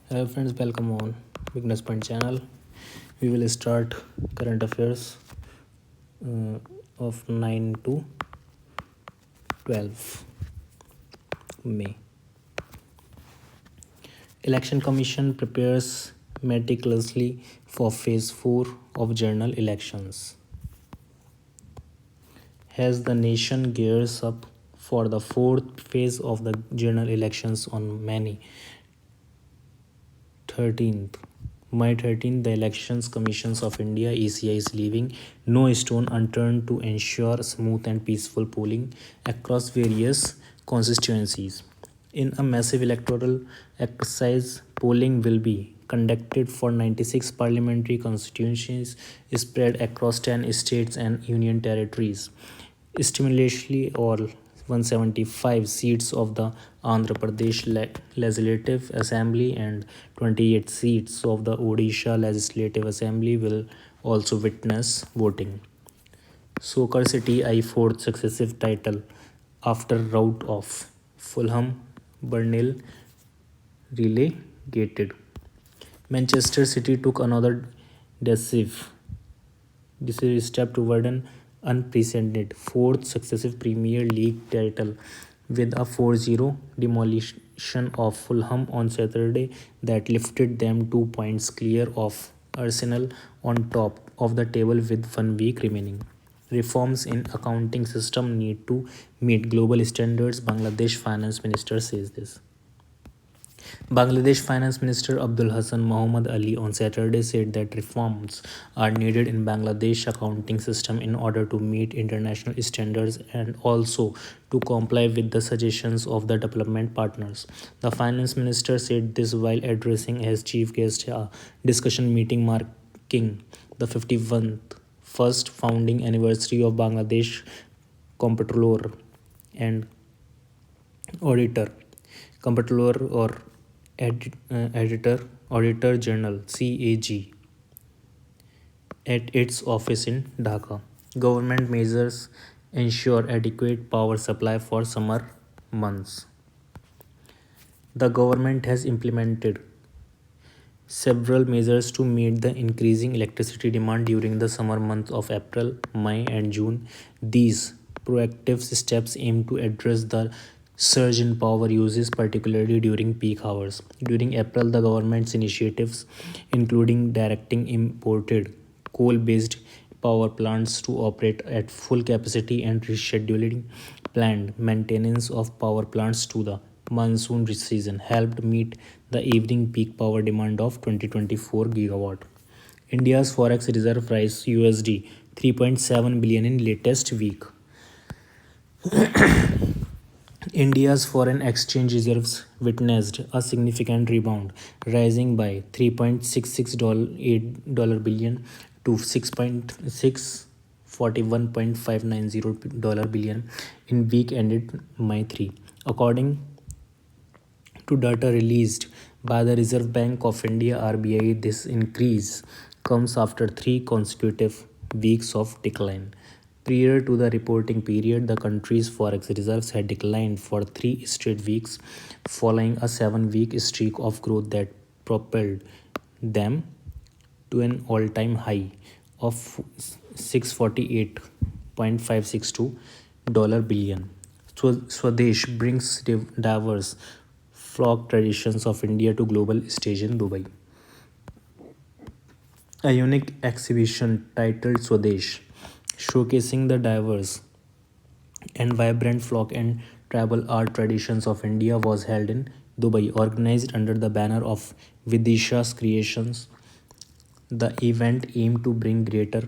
Hello friends, welcome on Bigness Point channel. We will start current affairs of 9 to 12 May. Election Commission prepares meticulously for phase 4 of general elections. As the nation gears up for the fourth phase of the general elections on May 13th, the Elections Commissions of India (ECI) is leaving no stone unturned to ensure smooth and peaceful polling across various constituencies. In a massive electoral exercise, polling will be conducted for 96 parliamentary constituencies spread across 10 states and union territories. Stimulatingly, all 175 seats of the Andhra Pradesh Legislative Assembly and 28 seats of the Odisha Legislative Assembly will also witness voting. Soccer City I fourth successive title after rout of Fulham, Burnley relegated. Manchester City took another decisive step toward an unprecedented fourth successive Premier League title with a 4-0 demolition of Fulham on Saturday that lifted them 2 points clear of Arsenal on top of the table with 1 week remaining. Reforms in accounting system need to meet global standards, Bangladesh Finance Minister says this. Bangladesh Finance Minister Abdul Hassan Mohammad Ali on Saturday said that reforms are needed in Bangladesh accounting system in order to meet international standards and also to comply with the suggestions of the development partners. The finance minister said this while addressing as chief guest a discussion meeting marking the 51st founding anniversary of Bangladesh Comptroller and Auditor. Comptroller or Auditor General (CAG) at its office in Dhaka. Government measures ensure adequate power supply for summer months. The government has implemented several measures to meet the increasing electricity demand during the summer months of April, May, and June. These proactive steps aim to address the surge in power uses, particularly during peak hours. During April, the government's initiatives, including directing imported coal based power plants to operate at full capacity and rescheduling planned maintenance of power plants to the monsoon season, helped meet the evening peak power demand of 2024 gigawatt. India's forex reserve rise USD 3.7 billion in latest week. India's foreign exchange reserves witnessed a significant rebound, rising by $3.66 billion to $6.41.590 billion in week ended May 3, according to data released by the Reserve Bank of India (RBI). This increase comes after 3 consecutive weeks of decline. Prior to the reporting period, the country's forex reserves had declined for 3 straight weeks, following a 7 week streak of growth that propelled them to an all time high of $648.562 billion. Swadesh brings diverse folk traditions of India to global stage in Dubai. A unique exhibition titled Swadesh, showcasing the diverse and vibrant folk and tribal art traditions of India, was held in Dubai, organized under the banner of Vidisha's Creations. The event aimed to bring greater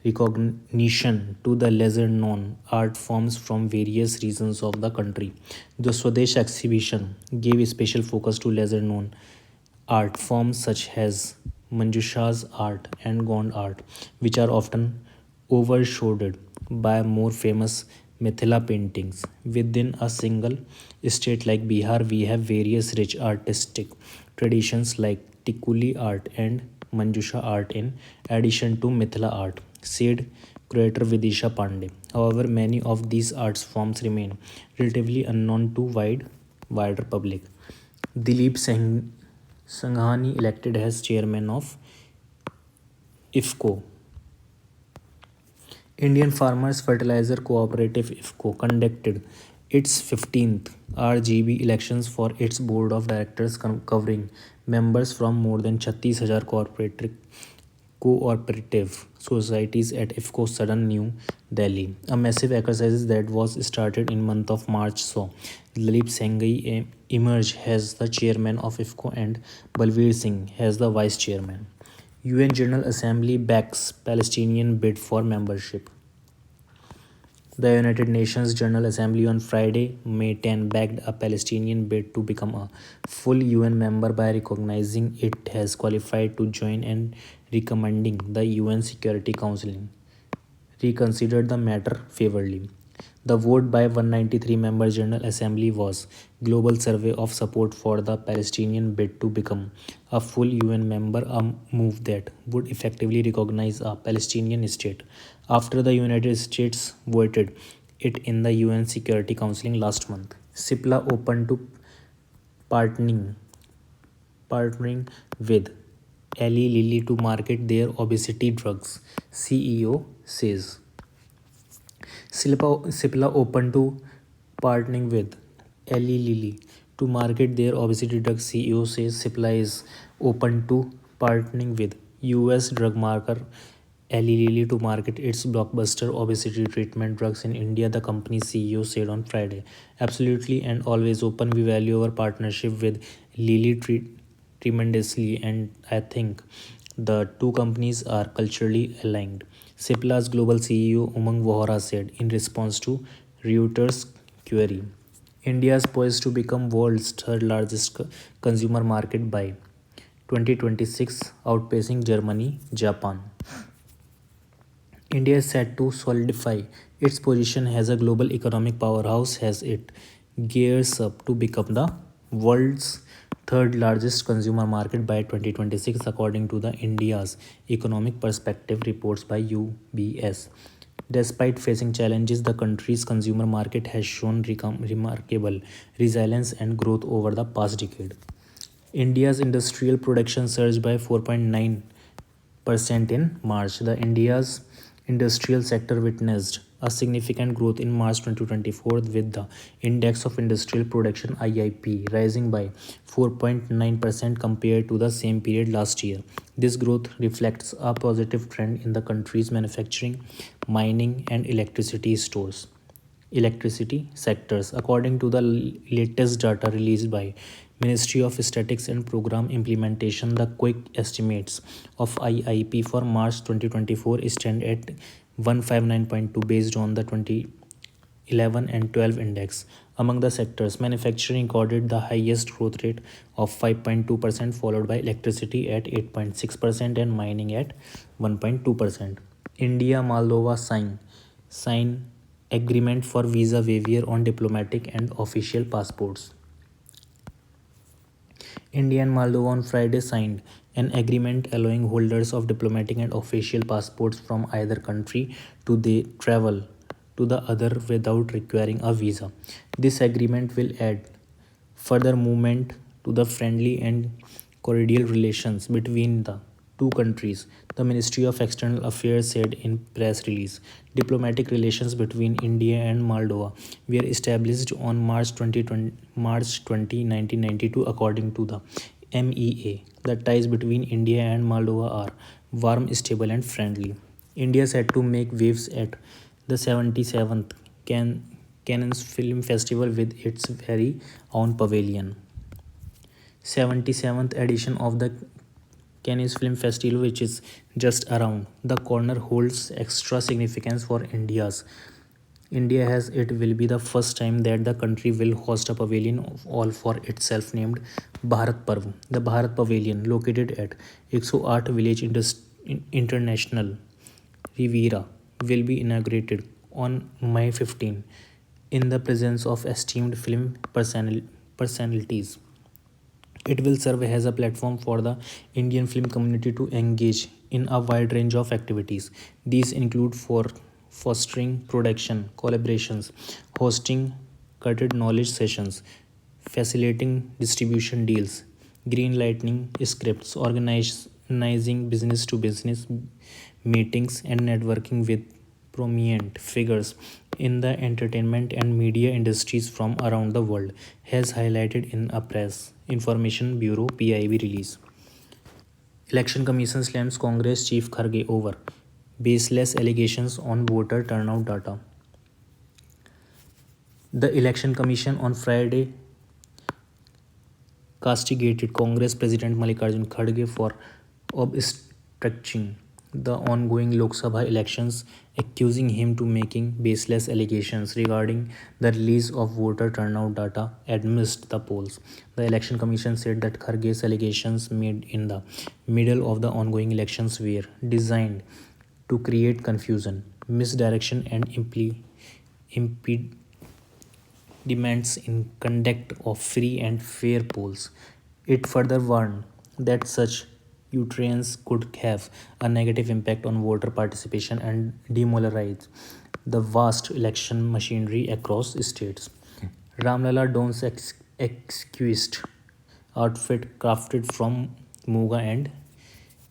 recognition to the lesser known art forms from various regions of the country. The Swadesh exhibition gave special focus to lesser known art forms such as Manjusha's art and Gond art, which are often overshadowed by more famous Mithila paintings. Within a single state like Bihar, we have various rich artistic traditions like Tikuli art and Manjusha art in addition to Mithila art, said curator Vidisha Pandey. However, many of these art forms remain relatively unknown to wider public. Dilip Sanghani elected as chairman of IFCO. Indian Farmers Fertilizer Cooperative IFCO conducted its 15th RGB elections for its board of directors covering members from more than 36,000 cooperative societies at IFCO Sudden New Delhi. A massive exercise that was started in month of March saw Lalit Sanghai emerge as the chairman of IFCO and Balveer Singh as the vice chairman. UN General Assembly backs Palestinian bid for membership. The United Nations General Assembly on Friday, May 10, backed a Palestinian bid to become a full UN member by recognizing it has qualified to join and recommending the UN Security Council reconsidered the matter favorably. The vote by 193-member General Assembly was global survey of support for the Palestinian bid to become a full UN member, a move that would effectively recognize a Palestinian state after the United States voted it in the UN Security Council last month. CIPLA open to partnering partnering with Eli Lilly to market their obesity drugs, CEO says. Cipla open to partnering with Eli Lilly to market their obesity drug. CEO says Cipla is open to partnering with US drug maker Eli Lilly to market its blockbuster obesity treatment drugs in India, the company's CEO said on Friday. Absolutely and always open. We value our partnership with Lilly tremendously, and I think the two companies are culturally aligned. Cipla's global CEO Umang Vohra said in response to Reuters' query. India is poised to become world's third largest consumer market by 2026, outpacing Germany, Japan. India is set to solidify its position as a global economic powerhouse as it gears up to become the world's third largest consumer market by 2026, according to the India's Economic Perspective reports by UBS. Despite facing challenges, the country's consumer market has shown remarkable resilience and growth over the past decade. India's industrial production surged by 4.9% in March. The India's industrial sector witnessed a significant growth in March 2024 with the index of industrial production IIP rising by 4.9% compared to the same period last year. This growth reflects a positive trend in the country's manufacturing, mining and electricity sectors, according to the latest data released by Ministry of Statistics and Program Implementation. The quick estimates of IIP for March 2024 stand at 159.2 based on the 2011 and 12 index. Among the sectors, manufacturing recorded the highest growth rate of 5.2%, followed by electricity at 8.6% and mining at 1.2%. India Moldova sign agreement for visa waiver on diplomatic and official passports. India and Moldova on Friday signed an agreement allowing holders of diplomatic and official passports from either country to travel to the other without requiring a visa. This agreement will add further movement to the friendly and cordial relations between the two countries, the Ministry of External Affairs said in press release. Diplomatic relations between India and Moldova were established on March 20, 1992, according to the MEA. The ties between India and Moldova are warm, stable, and friendly. India is set to make waves at the 77th Cannes Film Festival with its very own pavilion. 77th edition of the Cannes Film Festival, which is just around the corner, holds extra significance for India, as it will be the first time that the country will host a pavilion all for itself named Bharat Parv. The Bharat Pavilion, located at 108 Village International Riviera, will be inaugurated on May 15 in the presence of esteemed film personalities. It will serve as a platform for the Indian film community to engage in a wide range of activities. These include fostering production collaborations, hosting cutted knowledge sessions, facilitating distribution deals, green lightning scripts, organizing business to business meetings, and networking with prominent figures in the entertainment and media industries from around the world, has highlighted in a press information bureau PIB release. Election Commission slams Congress Chief Kharge over baseless allegations on voter turnout data. The Election Commission on Friday castigated Congress President Mallikarjun Kharge for obstructing the ongoing Lok Sabha elections, accusing him to making baseless allegations regarding the release of voter turnout data amidst the polls. The Election Commission said that Kharge's allegations made in the middle of the ongoing elections were designed to create confusion, misdirection, and impede demands in conduct of free and fair polls. It further warned that such utterance could have a negative impact on voter participation and demoralize the vast election machinery across states. Ramlala Don's exquisite outfit crafted from muga and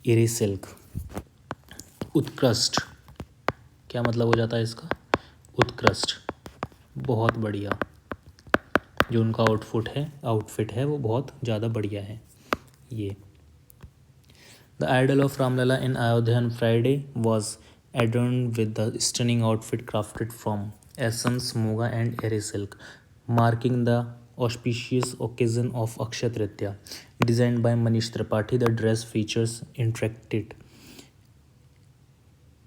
ere silk. उत्कृष्ट क्या मतलब हो जाता है इसका? उत्कृष्ट, बहुत बढ़िया। जो उनका आउटफिट है वो बहुत ज़्यादा बढ़िया है ये। The idol of Ramlala in Ayodhya on Friday was adorned with the stunning outfit crafted from essence, muga and eri silk, marking the auspicious occasion of Akshay Tritiya. Designed by Manish Tripathi, the dress features intricate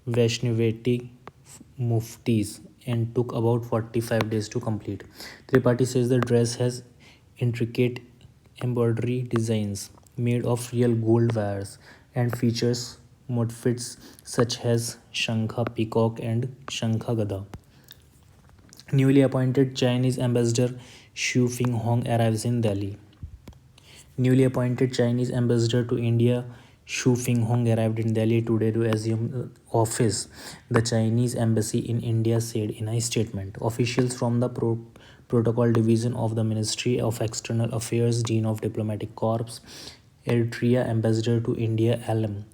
Vaishnavati muftis and took about 45 days to complete. Tripathi says the dress has intricate embroidery designs made of real gold wires and features motifs such as Shankha Peacock and Shankha Gada. Newly appointed Chinese ambassador Xu Finghong arrives in Delhi. Newly appointed Chinese ambassador to India Xu Finghong arrived in Delhi today to assume office, the Chinese embassy in India said in a statement. Officials from the Protocol Division of the Ministry of External Affairs, Dean of Diplomatic Corps, Eritrea Ambassador to India Alam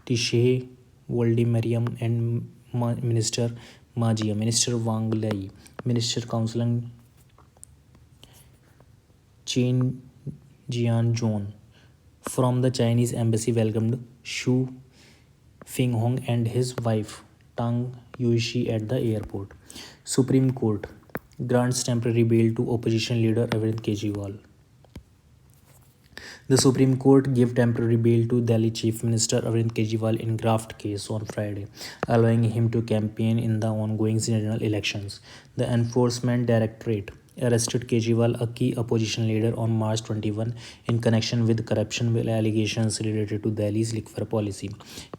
Tishe Voldemariam, and Minister Majia, Minister Wang Lei, Minister Counseling Chen Jianzhong from the Chinese embassy welcomed Xu Finghong and his wife Tang Yuishi at the airport. Supreme Court grants temporary bail to opposition leader Arvind Kejriwal. The Supreme Court gave temporary bail to Delhi Chief Minister Arvind Kejriwal in graft case on Friday, allowing him to campaign in the ongoing general elections. The Enforcement Directorate arrested Kejriwal, a key opposition leader, on March 21 in connection with corruption allegations related to Delhi's liquor policy.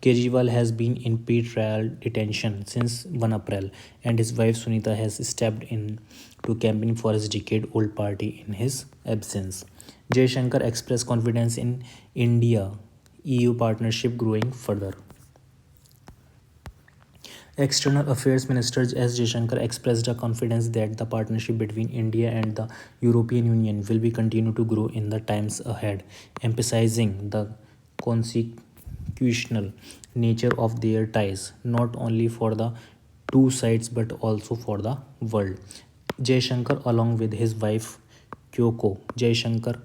Kejriwal has been in pre-trial detention since 1 April, and his wife Sunita has stepped in to campaign for his decade-old party in his absence. Jaishankar expressed confidence in India-EU partnership growing further. External Affairs Minister S. Jaishankar expressed a confidence that the partnership between India and the European Union will be continue to grow in the times ahead, emphasizing the constitutional nature of their ties, not only for the two sides but also for the world. Jaishankar, along with his wife Kyoko Jaishankar,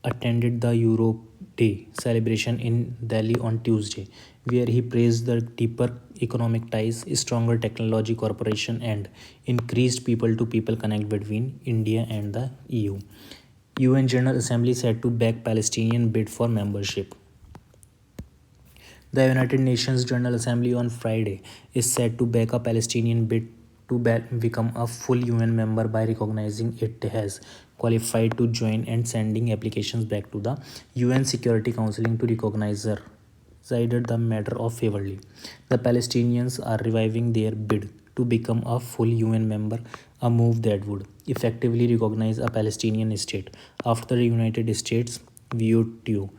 attended the Europe Day celebration in Delhi on Tuesday, where he praised the deeper economic ties, stronger technology cooperation, and increased people-to-people connect between India and the EU. UN General Assembly said to back Palestinian bid for membership. The United Nations General Assembly on Friday is said to back a Palestinian bid to become a full UN member by recognizing it has qualified to join and sending applications back to the UN Security Council to recognize her. Decided the matter of favorably. The Palestinians are reviving their bid to become a full UN member, a move that would effectively recognize a Palestinian state after the United States vetoed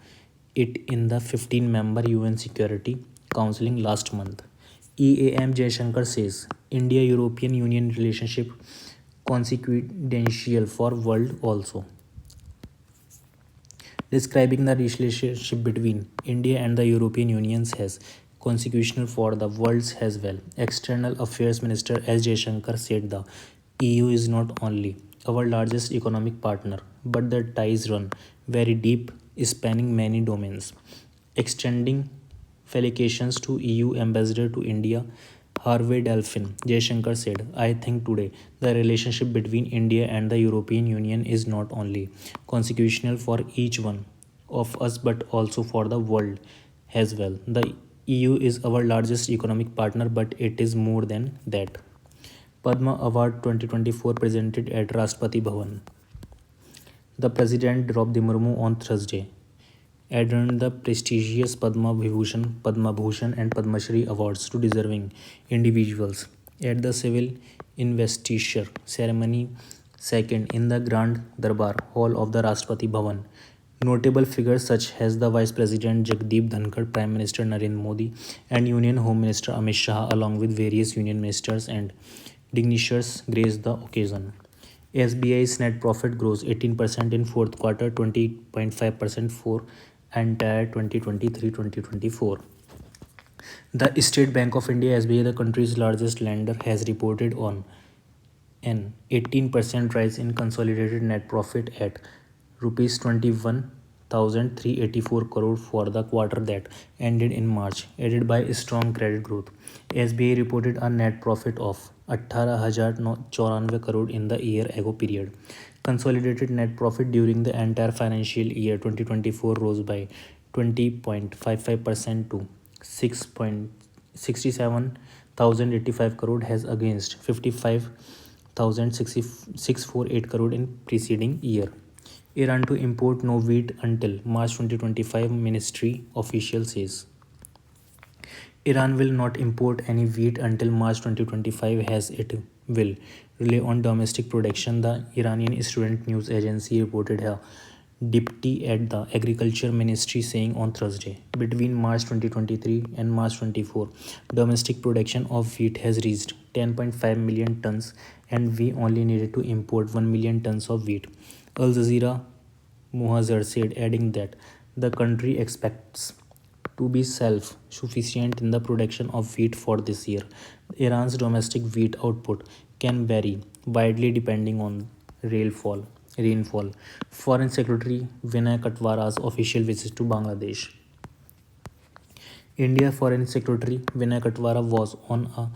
it in the 15-member UN Security Council last month. EAM Jaishankar says India-European Union relationship consequential for world also. describing the relationship between India and the European Union as consequential for the world as well. External Affairs Minister S. Jaishankar said the EU is not only our largest economic partner, but the ties run very deep, spanning many domains. Extending felicitations to EU Ambassador to India, Harvey Delphin, Jaishankar said, I think today the relationship between India and the European Union is not only consequential for each one of us but also for the world as well. The EU is our largest economic partner, but it is more than that. Padma Award 2024 presented at Rashtrapati Bhavan. The President Draupadi Murmu on Thursday earned the prestigious Padma Vibhushan, Padma Bhushan, and Padma Shri awards to deserving individuals at the civil investiture ceremony second in the Grand Darbar Hall of the Rashtrapati Bhavan. Notable figures such as the Vice President Jagdeep Dhankar, Prime Minister Narendra Modi, and Union Home Minister Amit Shah, along with various union ministers and dignitaries, graced the occasion. SBI's net profit grows 18% in fourth quarter, 20.5% for entire 2023-2024. The State Bank of India (SBI), the country's largest lender, has reported on an 18% rise in consolidated net profit at rupees 21,384 crore for the quarter that ended in March, aided by strong credit growth. SBI reported a net profit of 18,094 crore in the year ago period. Consolidated net profit during the entire financial year 2024 rose by 20.55% to 6.67,085 crore as against 55,648 crore in preceding year. Iran to import no wheat until March 2025, ministry official says. Iran will not import any wheat until March 2025 as it will rely on domestic production, the Iranian student news agency reported a deputy at the Agriculture Ministry saying on Thursday. Between March 2023 and March 24, domestic production of wheat has reached 10.5 million tons and we only needed to import 1 million tons of wheat. Al Jazeera Muhazir said, adding that the country expects to be self-sufficient in the production of wheat for this year. Iran's domestic wheat output can vary widely depending on rainfall. Rainfall. Foreign Secretary Vinay Katwara's official visit to Bangladesh. India Foreign Secretary Vinay Katwara was on a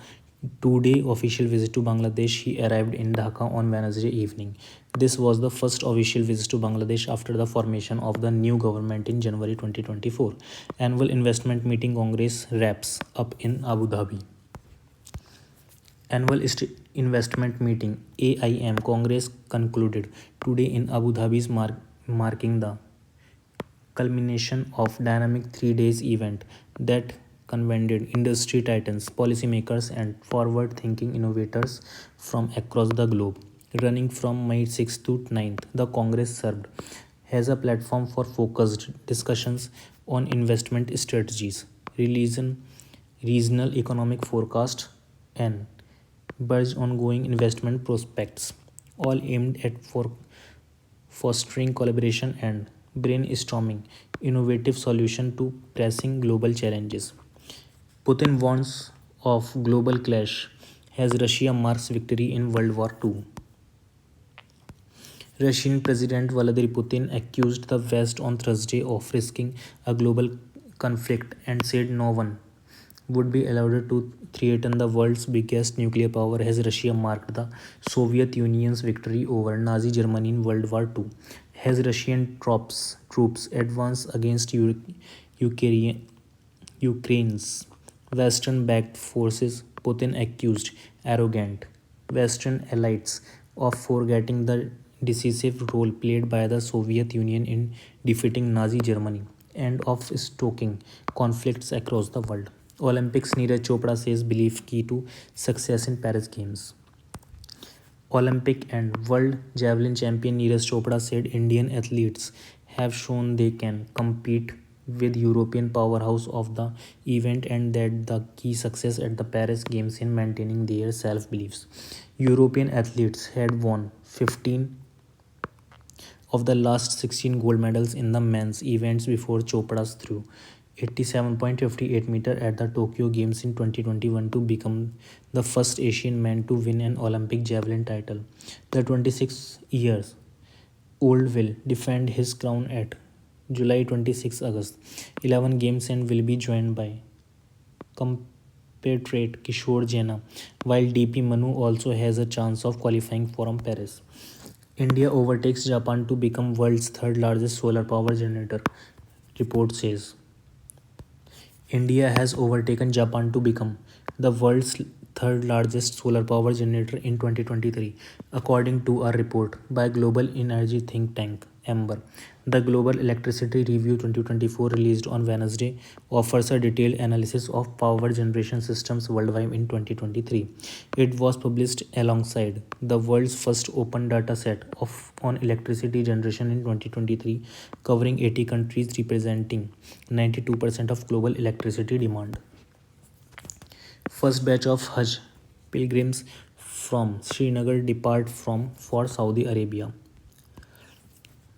two-day official visit to Bangladesh. He arrived in Dhaka on Wednesday evening. This was the first official visit to Bangladesh after the formation of the new government in January 2024. Annual Investment Meeting Congress wraps up in Abu Dhabi. Annual Investment Meeting AIM Congress concluded today in Abu Dhabi, marking the culmination of dynamic 3 days event that convened industry titans, policymakers, and forward-thinking innovators from across the globe. Running from May 6th to 9th, the Congress served as a platform for focused discussions on investment strategies, regional economic forecast, and budge ongoing investment prospects, all aimed at fostering collaboration and brainstorming innovative solutions to pressing global challenges. Putin warns of global clash as Russia marks victory in World War II. Russian President Vladimir Putin accused the West on Thursday of risking a global conflict and said no one would be allowed to threaten the world's biggest nuclear power as Russia marked the Soviet Union's victory over Nazi Germany in World War II. As Russian troops advance against Ukraine's Western-backed forces, Putin accused arrogant Western elites of forgetting the decisive role played by the Soviet Union in defeating Nazi Germany and of stoking conflicts across the world. Olympics Neeraj Chopra says belief key to success in Paris Games. Olympic and World Javelin champion Neeraj Chopra said Indian athletes have shown they can compete with European powerhouse of the event and that the key success at the Paris Games in maintaining their self-beliefs. European athletes had won 15 of the last 16 gold medals in the men's events before Chopra's threw 87.58 meter at the Tokyo Games in 2021 to become the first Asian man to win an Olympic javelin title. The 26 years old will defend his crown at July 26 August 11 games and will be joined by compatriot Kishore Jena, while DP Manu also has a chance of qualifying for Paris. India overtakes Japan to become world's third largest solar power generator, report says. India has overtaken Japan to become the world's third largest solar power generator in 2023, according to a report by global energy think tank Amber. The Global Electricity Review 2024, released on Wednesday, offers a detailed analysis of power generation systems worldwide in 2023. It was published alongside the world's first open data set on electricity generation in 2023, covering 80 countries representing 92% of global electricity demand. First batch of Hajj pilgrims from Srinagar depart for Saudi Arabia.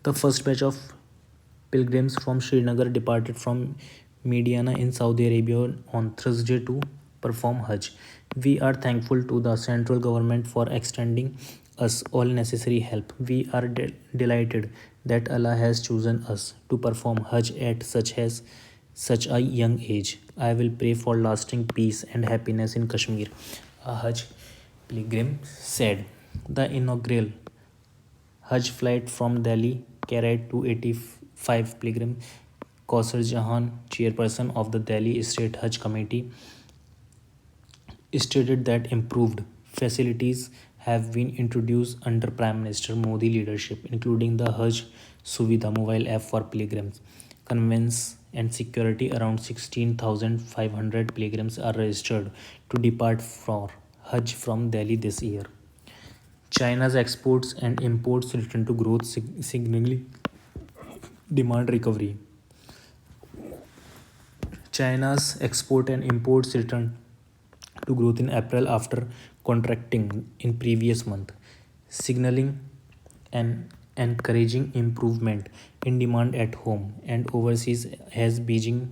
The first batch of pilgrims from Srinagar departed from Medina in Saudi Arabia on Thursday to perform Hajj. We are thankful to the central government for extending us all necessary help. We are delighted that Allah has chosen us to perform Hajj at such a young age. I will pray for lasting peace and happiness in Kashmir, a Hajj pilgrim said. The inaugural Hajj flight from Delhi carried 285 pilgrims. Kausar Jahan, chairperson of the Delhi State Hajj Committee, stated that improved facilities have been introduced under Prime Minister Modi leadership, including the Hajj Suvidha mobile app for pilgrims, conveyance and security. Around 16,500 pilgrims are registered to depart for Hajj from Delhi this year. China's exports and imports return to growth, signaling demand recovery. China's export and imports returned to growth in April after contracting in previous month, signaling an encouraging improvement in demand at home and overseas as Beijing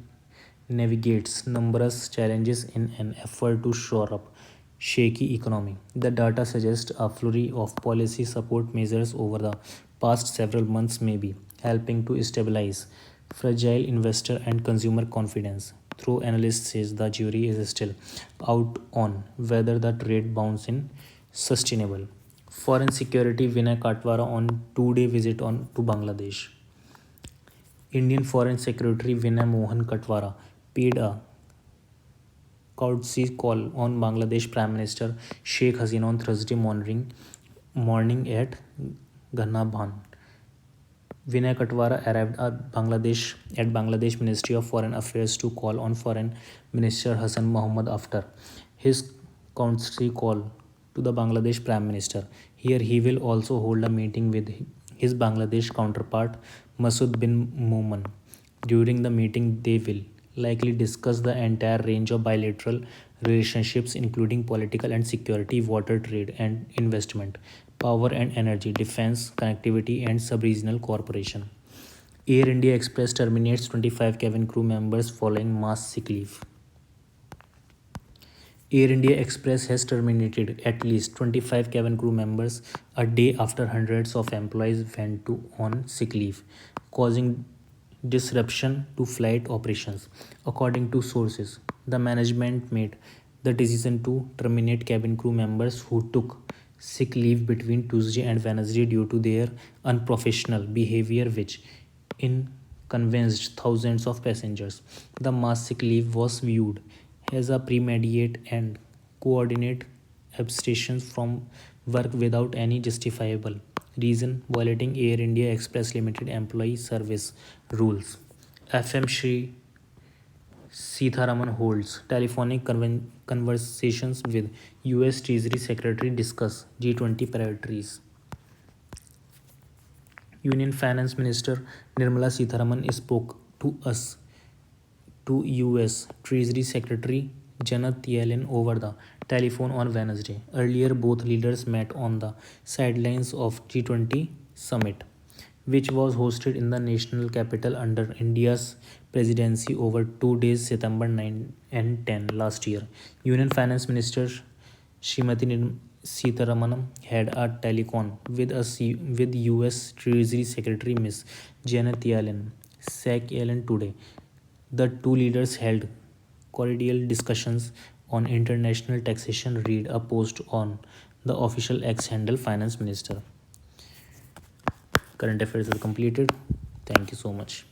navigates numerous challenges in an effort to shore up shaky economy. The data suggests a flurry of policy support measures over the past several months may be helping to stabilize fragile investor and consumer confidence. Though analysts says the jury is still out on whether the trade bounce is sustainable. Foreign Secretary Vinay Katwara on two-day visit to Bangladesh. Indian Foreign Secretary Vinay Mohan Katwara paid a courtesy call on Bangladesh Prime Minister Sheikh Hasina on Thursday morning at Ghanabhan. Vinay Katwara arrived at Bangladesh Ministry of Foreign Affairs to call on Foreign Minister Hassan Mohamud after his courtesy call to the Bangladesh Prime Minister. Here he will also hold a meeting with his Bangladesh counterpart Masood bin Momen. During the meeting, they will likely discuss the entire range of bilateral relationships, including political and security, water trade and investment, power and energy, defense, connectivity, and sub-regional cooperation. Air India Express terminates 25 cabin crew members following mass sick leave. Air India Express has terminated at least 25 cabin crew members a day after hundreds of employees went on sick leave, causing disruption to flight operations. According to sources, the management made the decision to terminate cabin crew members who took sick leave between Tuesday and Wednesday due to their unprofessional behavior, which inconvenienced thousands of passengers. The mass sick leave was viewed as a premeditated and coordinated abstention from work without any justifiable reason, violating Air India Express Limited employee service rules. FM Shri Sitharaman holds telephonic conversations with US Treasury Secretary, discuss G20 priorities. Union Finance Minister Nirmala Sitharaman spoke to US Treasury Secretary Janet Yellen over the telephone on Wednesday. Earlier, both leaders met on the sidelines of G20 summit. which was hosted in the national capital under India's presidency over 2 days, September 9 and 10 last year. Union Finance Minister Srimati Sitaraman had a telecon with US Treasury Secretary Ms. Janet Yellen today. The two leaders held cordial discussions on international taxation. Read a post on the official X handle Finance Minister. Current affairs are completed. Thank you so much.